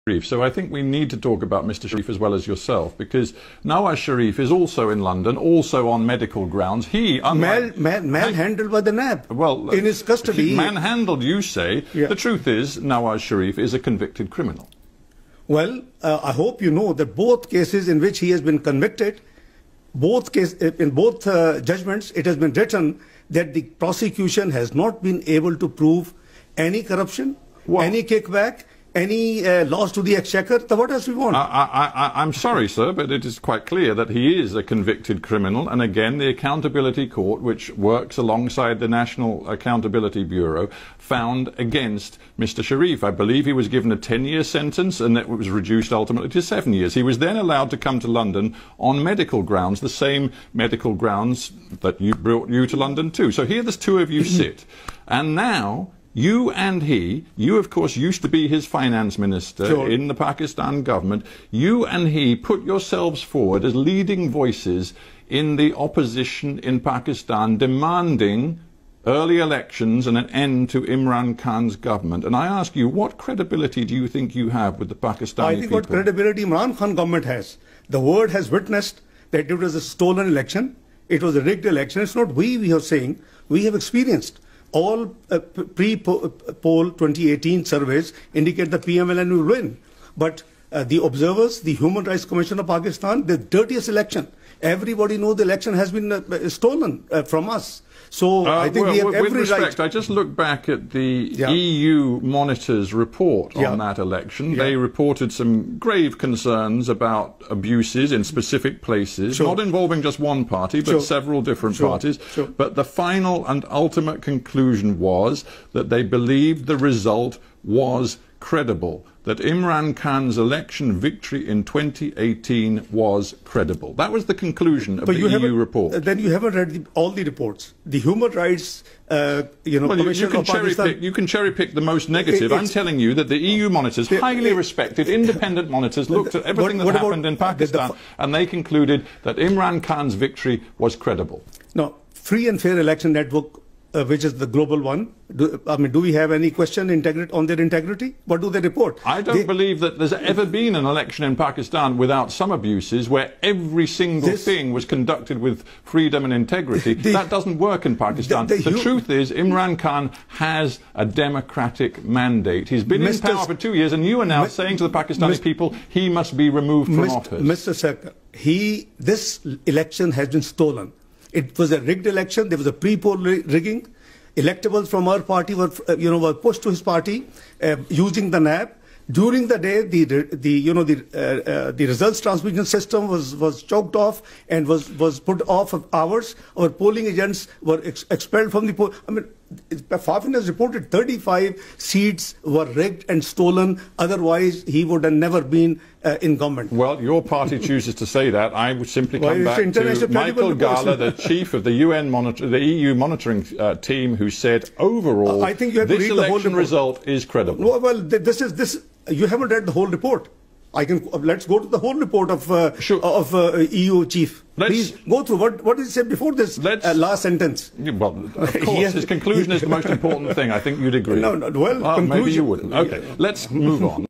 So I think we need to talk about Mr. Sharif as well as yourself, because Nawaz Sharif is also in London, also on medical grounds. He manhandled by the NAB. Well, in his custody. Manhandled, you say. Yeah. The truth is, Nawaz Sharif is a convicted criminal. Well, I hope you know that both cases in which he has been convicted, in both judgments, it has been written that the prosecution has not been able to prove any corruption, any kickback, any loss to the exchequer. So what else we want? I'm sorry, sir, but it is quite clear that he is a convicted criminal. And again, the Accountability Court, which works alongside the National Accountability Bureau, found against Mr. Sharif. I believe he was given a 10-year sentence, and it was reduced ultimately to 7 years. He was then allowed to come to London on medical grounds, the same medical grounds that brought you to London too. So here the two of you sit. And now, you and you of course used to be his finance minister in the Pakistan government, you and he put yourselves forward as leading voices in the opposition in Pakistan, demanding early elections and an end to Imran Khan's government. And I ask you, what credibility do you think you have with the Pakistani people? I think what credibility Imran Khan government has. The world has witnessed that it was a stolen election, it was a rigged election. It's not we are saying, we have experienced. All pre-poll 2018 surveys indicate the PMLN will win. But the observers, the Human Rights Commission of Pakistan, the dirtiest election. Everybody knows the election has been stolen from us. So I think we have every right. I just looked back at the EU Monitor's report on that election. They reported some grave concerns about abuses in specific places, not involving just one party, but several different parties. But the final and ultimate conclusion was that they believed the result was credible, that Imran Khan's election victory in 2018 was credible. That was the conclusion of the EU report. Then you haven't read all the reports. The Human Rights Commission of Pakistan. You can cherry pick the most negative. I'm telling you that the EU monitors, highly respected, independent monitors, looked at everything that happened in Pakistan, and they concluded that Imran Khan's victory was credible. No, Free and Fair Election Network, which is the global one. Do we have any question on their integrity? What do they report? I don't believe that there's ever been an election in Pakistan without some abuses, where every single thing was conducted with freedom and integrity. That doesn't work in Pakistan. The truth is, Imran Khan has a democratic mandate. He's been in power for 2 years, and you are now saying to the Pakistani people, he must be removed from office. Mr. Sakkar, this election has been stolen. It was a rigged election. There was a pre-poll rigging. Electables from our party were pushed to his party using the NAB. During the day, the results transmission system was choked off and was put off of hours. Our polling agents were expelled from the poll. I mean, Fafin has reported 35 seats were rigged and stolen. Otherwise, he would have never been in government. Well, your party chooses to say that. I would simply come back to Michael Gala, the chief of the EU monitoring team, who said overall, I think you have this to read the whole election result is credible. Well, you haven't read the whole report. Let's go to the whole report of EU chief. Please go through what did he say before this last sentence. Well, of course, his conclusion is the most important thing. I think you'd agree. No, well, maybe you wouldn't. Okay, let's move on.